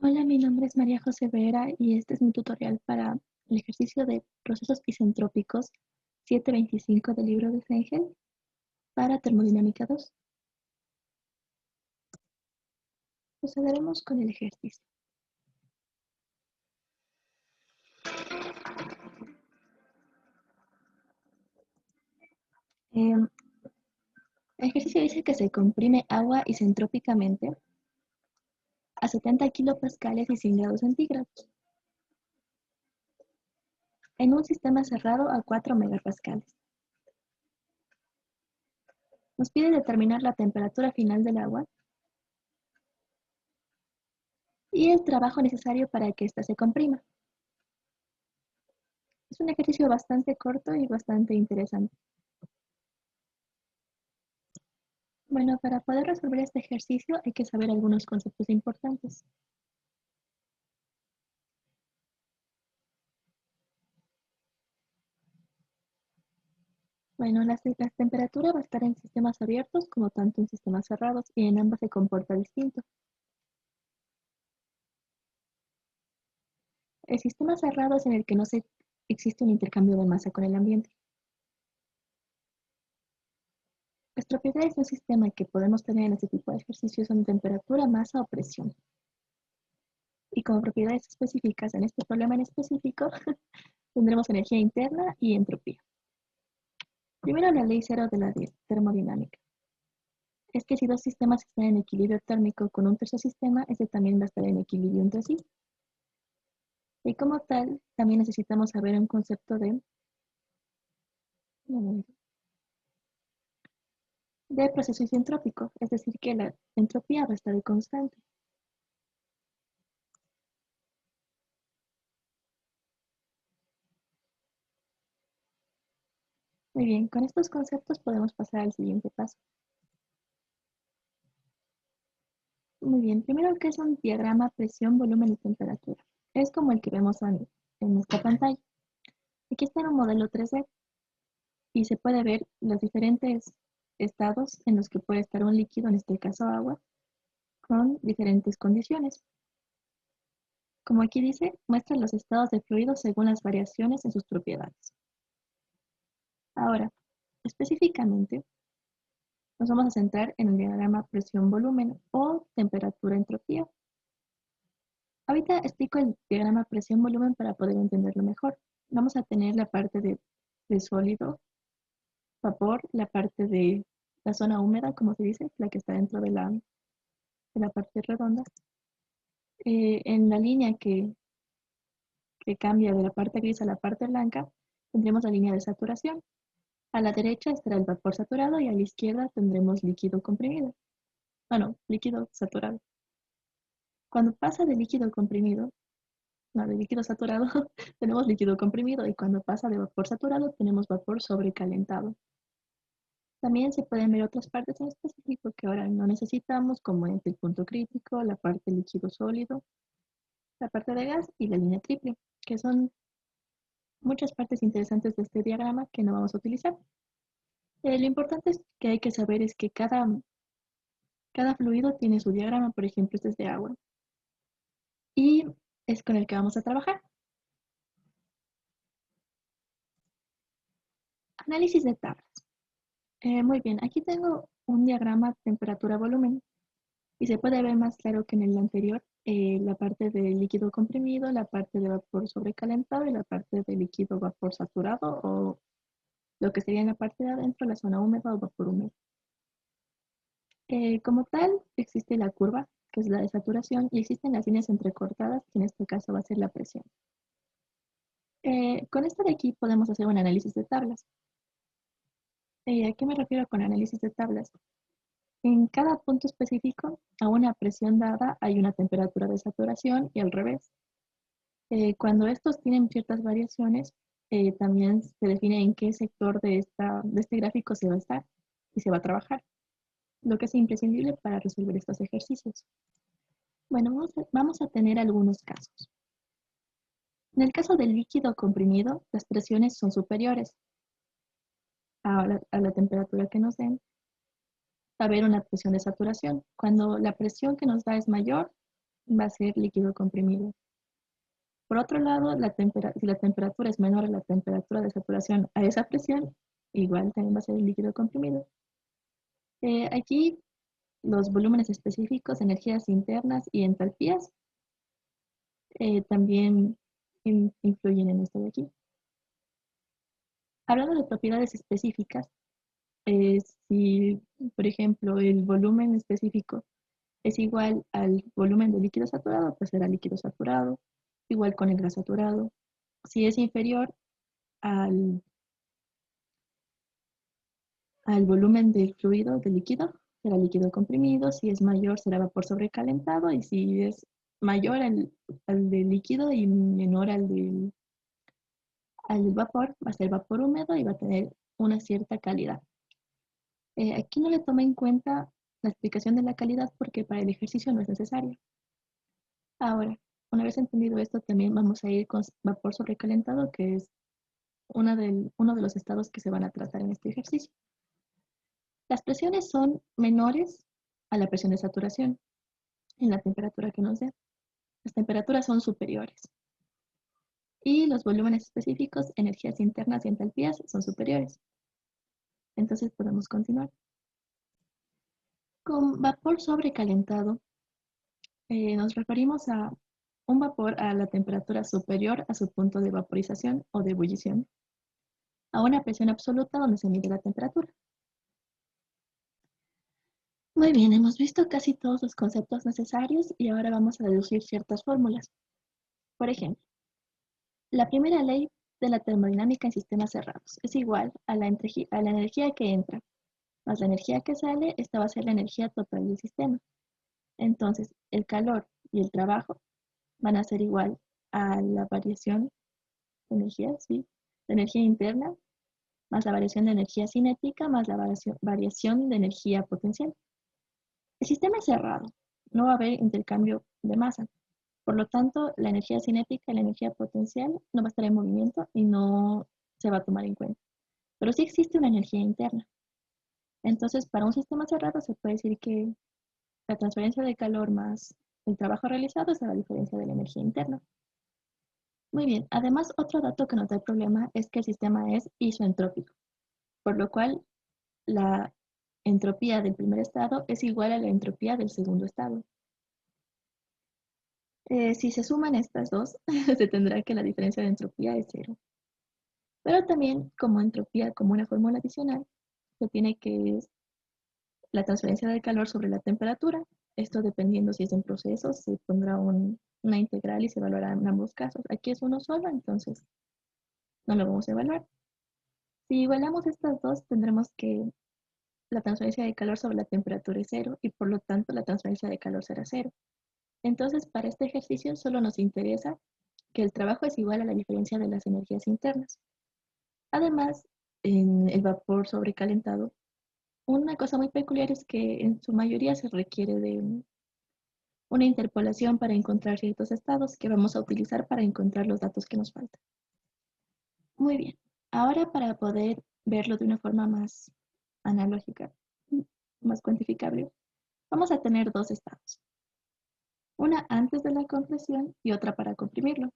Hola, mi nombre es María José Vera y este es mi tutorial para el ejercicio de procesos isentrópicos 725 del libro de Feingel para termodinámica 2. Procederemos con el ejercicio. El ejercicio dice que se comprime agua isentrópicamente a 70 kilopascales y 100 grados centígrados en un sistema cerrado a 4 megapascales. Nos pide determinar la temperatura final del agua y el trabajo necesario para que ésta se comprima. Es un ejercicio bastante corto y bastante interesante. Bueno, para poder resolver este ejercicio hay que saber algunos conceptos importantes. Bueno, la temperatura va a estar en sistemas abiertos como tanto en sistemas cerrados y en ambos se comporta distinto. El sistema cerrado es en el que no existe un intercambio de masa con el ambiente. Las propiedades de un sistema que podemos tener en este tipo de ejercicios son temperatura, masa o presión. Y como propiedades específicas en este problema en específico, tendremos energía interna y entropía. Primero, la ley cero de la termodinámica. Es que si dos sistemas están en equilibrio térmico con un tercer sistema, este también va a estar en equilibrio entre sí. Y como tal, también necesitamos saber un concepto de proceso isentrópico, es decir, que la entropía va a estar constante. Muy bien, con estos conceptos podemos pasar al siguiente paso. Muy bien, primero, ¿qué es un diagrama presión, volumen y temperatura? Es como el que vemos en esta pantalla. Aquí está en un modelo 3D y se puede ver los diferentes estados en los que puede estar un líquido, en este caso agua, con diferentes condiciones. Como aquí dice, muestra los estados de fluido según las variaciones en sus propiedades. Ahora, específicamente, nos vamos a centrar en el diagrama presión-volumen o temperatura-entropía. Ahorita explico el diagrama presión-volumen para poder entenderlo mejor. Vamos a tener la parte de sólido, vapor, la parte de la zona húmeda, como se dice, la que está dentro de la parte redonda. En la línea que cambia de la parte gris a la parte blanca, tendremos la línea de saturación. A la derecha estará el vapor saturado y a la izquierda tendremos líquido comprimido. Bueno, líquido saturado. Cuando pasa de líquido comprimido, no, de líquido saturado, tenemos líquido comprimido y cuando pasa de vapor saturado tenemos vapor sobrecalentado. También se pueden ver otras partes en específico que ahora no necesitamos, como es el punto crítico, la parte líquido sólido, la parte de gas y la línea triple, que son muchas partes interesantes de este diagrama que no vamos a utilizar. Lo importante es que hay que saber es que cada fluido tiene su diagrama, por ejemplo, este es de agua, y es con el que vamos a trabajar. Análisis de tablas. Muy bien, aquí tengo un diagrama temperatura-volumen y se puede ver más claro que en el anterior la parte de líquido comprimido, la parte de vapor sobrecalentado y la parte de líquido vapor saturado o lo que sería en la parte de adentro, la zona húmeda o vapor húmedo. Como tal, existe la curva, que es la de saturación, y existen las líneas entrecortadas, que en este caso va a ser la presión. Con esto de aquí podemos hacer un análisis de tablas. ¿A qué me refiero con análisis de tablas? En cada punto específico, a una presión dada hay una temperatura de saturación y al revés. Cuando estos tienen ciertas variaciones, también se define en qué sector de este gráfico se va a estar y se va a trabajar, lo que es imprescindible para resolver estos ejercicios. Bueno, vamos a tener algunos casos. En el caso del líquido comprimido, las presiones son superiores a la temperatura que nos den. Va a haber una presión de saturación. Cuando la presión que nos da es mayor, va a ser líquido comprimido. Por otro lado, si la temperatura es menor a la temperatura de saturación a esa presión, igual también va a ser líquido comprimido. Aquí los volúmenes específicos, energías internas y entalpías también influyen en esto de aquí. Hablando de propiedades específicas, si, por ejemplo, el volumen específico es igual al volumen de líquido saturado, pues será líquido saturado, igual con el gas saturado. Si es inferior al, al volumen del fluido, del líquido, será líquido comprimido. Si es mayor, será vapor sobrecalentado. Y si es mayor al del líquido y menor al vapor, va a ser vapor húmedo y va a tener una cierta calidad. Aquí no le tomé en cuenta la explicación de la calidad porque para el ejercicio no es necesario. Ahora, una vez entendido esto, también vamos a ir con vapor sobrecalentado, que es uno de los estados que se van a tratar en este ejercicio. Las presiones son menores a la presión de saturación en la temperatura que nos dé. Las temperaturas son superiores. Y los volúmenes específicos, energías internas y entalpías son superiores. Entonces podemos continuar. Con vapor sobrecalentado nos referimos a un vapor a la temperatura superior a su punto de vaporización o de ebullición, a una presión absoluta donde se mide la temperatura. Muy bien, hemos visto casi todos los conceptos necesarios y ahora vamos a deducir ciertas fórmulas. Por ejemplo, la primera ley de la termodinámica en sistemas cerrados es igual a la energía que entra más la energía que sale. Esta va a ser la energía total del sistema. Entonces, el calor y el trabajo van a ser igual a la variación de energía, ¿sí? La energía interna más la variación de energía cinética más la variación de energía potencial. El sistema es cerrado, no va a haber intercambio de masa. Por lo tanto, la energía cinética y la energía potencial no va a estar en movimiento y no se va a tomar en cuenta. Pero sí existe una energía interna. Entonces, para un sistema cerrado se puede decir que la transferencia de calor más el trabajo realizado es la diferencia de la energía interna. Muy bien, además otro dato que nos da el problema es que el sistema es isoentrópico, por lo cual la entropía del primer estado es igual a la entropía del segundo estado. Si se suman estas dos, se tendrá que la diferencia de entropía es cero. Pero también como entropía, como una fórmula adicional, se tiene que es la transferencia de calor sobre la temperatura. Esto dependiendo si es en procesos, se pondrá una integral y se evaluará en ambos casos. Aquí es uno solo, entonces no lo vamos a evaluar. Si igualamos estas dos, tendremos que la transferencia de calor sobre la temperatura es cero y por lo tanto la transferencia de calor será cero. Entonces, para este ejercicio solo nos interesa que el trabajo es igual a la diferencia de las energías internas. Además, en el vapor sobrecalentado, una cosa muy peculiar es que en su mayoría se requiere de una interpolación para encontrar ciertos estados que vamos a utilizar para encontrar los datos que nos faltan. Muy bien, ahora para poder verlo de una forma más analógica, más cuantificable, vamos a tener dos estados. Una antes de la compresión y otra para comprimirlo.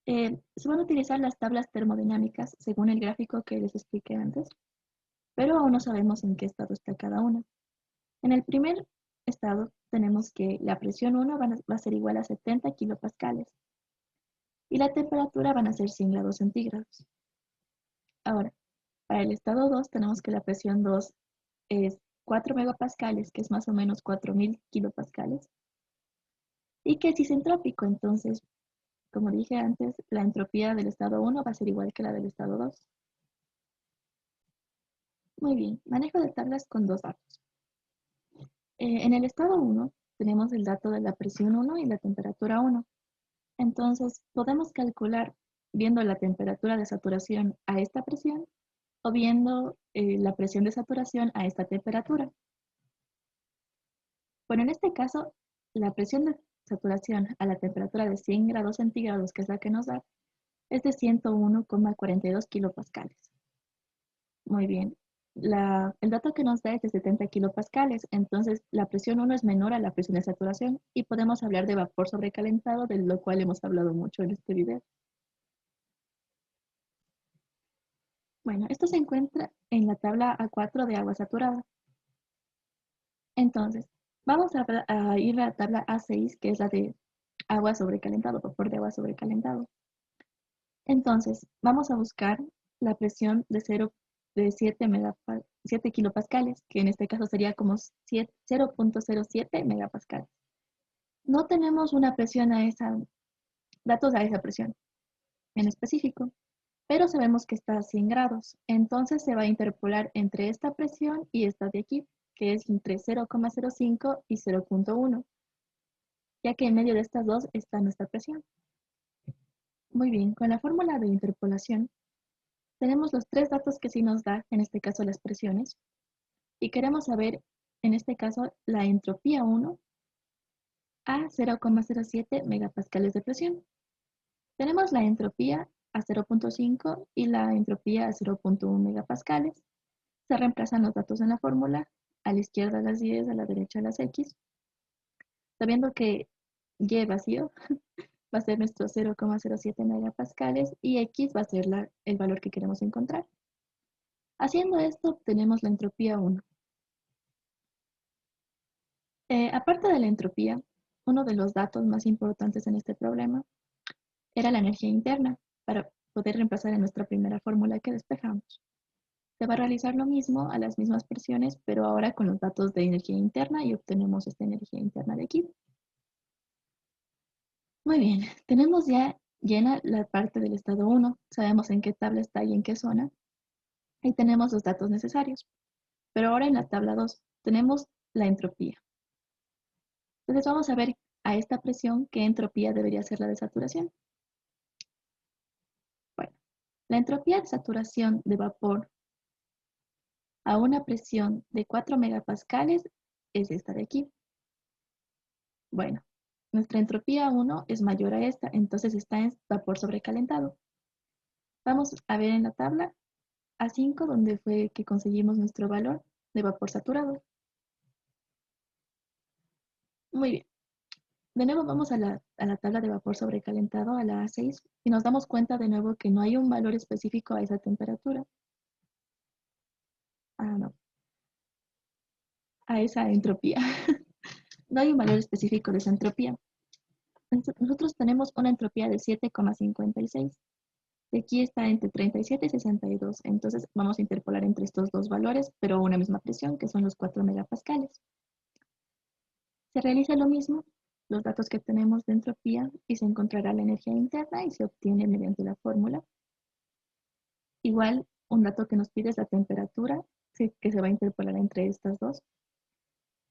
Se van a utilizar las tablas termodinámicas según el gráfico que les expliqué antes, pero aún no sabemos en qué estado está cada una. En el primer estado tenemos que la presión 1 va a ser igual a 70 kilopascales y la temperatura van a ser 100 grados centígrados. Ahora, para el estado 2 tenemos que la presión 2 es 4 megapascales, que es más o menos 4000 kilopascales, y que es isentrópico. Entonces, como dije antes, la entropía del estado 1 va a ser igual que la del estado 2. Muy bien, manejo de tablas con dos datos. En el estado 1 tenemos el dato de la presión 1 y la temperatura 1. Entonces, podemos calcular viendo la temperatura de saturación a esta presión o viendo la presión de saturación a esta temperatura. Bueno, en este caso, la presión de saturación a la temperatura de 100 grados centígrados, que es la que nos da, es de 101,42 kilopascales. Muy bien. el dato que nos da es de 70 kilopascales, entonces la presión 1 es menor a la presión de saturación y podemos hablar de vapor sobrecalentado, de lo cual hemos hablado mucho en este video. Bueno, esto se encuentra en la tabla A4 de agua saturada. Entonces, vamos a ir a la tabla A6, que es la de agua sobrecalentado, vapor de agua sobrecalentado. Entonces, vamos a buscar la presión de 7 kilopascales, que en este caso sería como 0.07 megapascales. No tenemos una presión datos a esa presión en específico, pero sabemos que está a 100 grados. Entonces se va a interpolar entre esta presión y esta de aquí, que es entre 0,05 y 0.1, ya que en medio de estas dos está nuestra presión. Muy bien, con la fórmula de interpolación tenemos los tres datos que sí nos da, en este caso las presiones, y queremos saber, en este caso, la entropía 1 a 0,07 megapascales de presión. Tenemos la entropía a 0.5 y la entropía a 0.1 megapascales. Se reemplazan los datos en la fórmula, a la izquierda las 10, a la derecha las X, sabiendo que Y vacío va a ser nuestro 0,07 megapascales y X va a ser el valor que queremos encontrar. Haciendo esto, obtenemos la entropía 1. Aparte de la entropía, uno de los datos más importantes en este problema era la energía interna, para poder reemplazar en nuestra primera fórmula que despejamos. Se va a realizar lo mismo a las mismas presiones, pero ahora con los datos de energía interna y obtenemos esta energía interna de aquí. Muy bien, tenemos ya llena la parte del estado 1, sabemos en qué tabla está y en qué zona, y tenemos los datos necesarios. Pero ahora en la tabla 2 tenemos la entropía. Entonces vamos a ver a esta presión qué entropía debería ser la de saturación. Bueno, la entropía de saturación de vapor a una presión de 4 megapascales es esta de aquí. Bueno, nuestra entropía 1 es mayor a esta, entonces está en vapor sobrecalentado. Vamos a ver en la tabla A5 donde fue que conseguimos nuestro valor de vapor saturado. Muy bien. De nuevo vamos a la tabla de vapor sobrecalentado, a la A6, y nos damos cuenta de nuevo que no hay un valor específico a esa temperatura. No, a esa entropía. No hay un valor específico de esa entropía. Nosotros tenemos una entropía de 7,56. De aquí está entre 37 y 62. Entonces vamos a interpolar entre estos dos valores, pero a una misma presión, que son los 4 megapascales. Se realiza lo mismo, los datos que tenemos de entropía, y se encontrará la energía interna y se obtiene mediante la fórmula. Igual, un dato que nos pide es la temperatura, que se va a interpolar entre estas dos.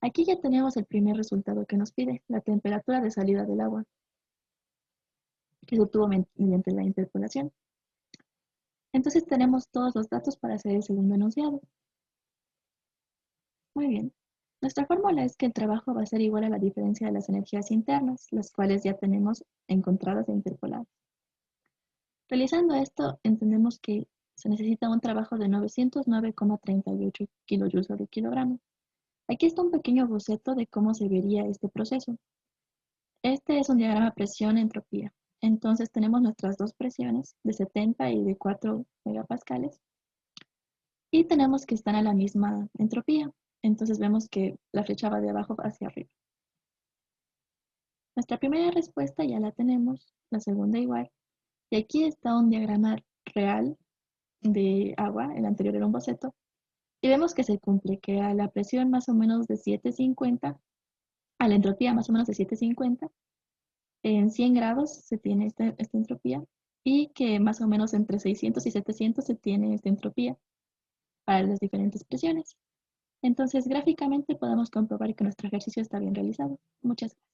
Aquí ya tenemos el primer resultado que nos pide, la temperatura de salida del agua, que se obtuvo mediante la interpolación. Entonces tenemos todos los datos para hacer el segundo enunciado. Muy bien. Nuestra fórmula es que el trabajo va a ser igual a la diferencia de las energías internas, las cuales ya tenemos encontradas e interpoladas. Realizando esto, entendemos que se necesita un trabajo de 909,38 kilojoules sobre kilogramo. Aquí está un pequeño boceto de cómo se vería este proceso. Este es un diagrama presión-entropía. Entonces tenemos nuestras dos presiones de 70 y de 4 megapascales. Y tenemos que están a la misma entropía. Entonces vemos que la flecha va de abajo hacia arriba. Nuestra primera respuesta ya la tenemos, la segunda igual. Y aquí está un diagrama real de agua, el anterior era un boceto. Y vemos que se cumple, que a la presión más o menos de 750, a la entropía más o menos de 750, en 100 grados se tiene esta entropía, y que más o menos entre 600 y 700 se tiene esta entropía para las diferentes presiones. Entonces, gráficamente podemos comprobar que nuestro ejercicio está bien realizado. Muchas gracias.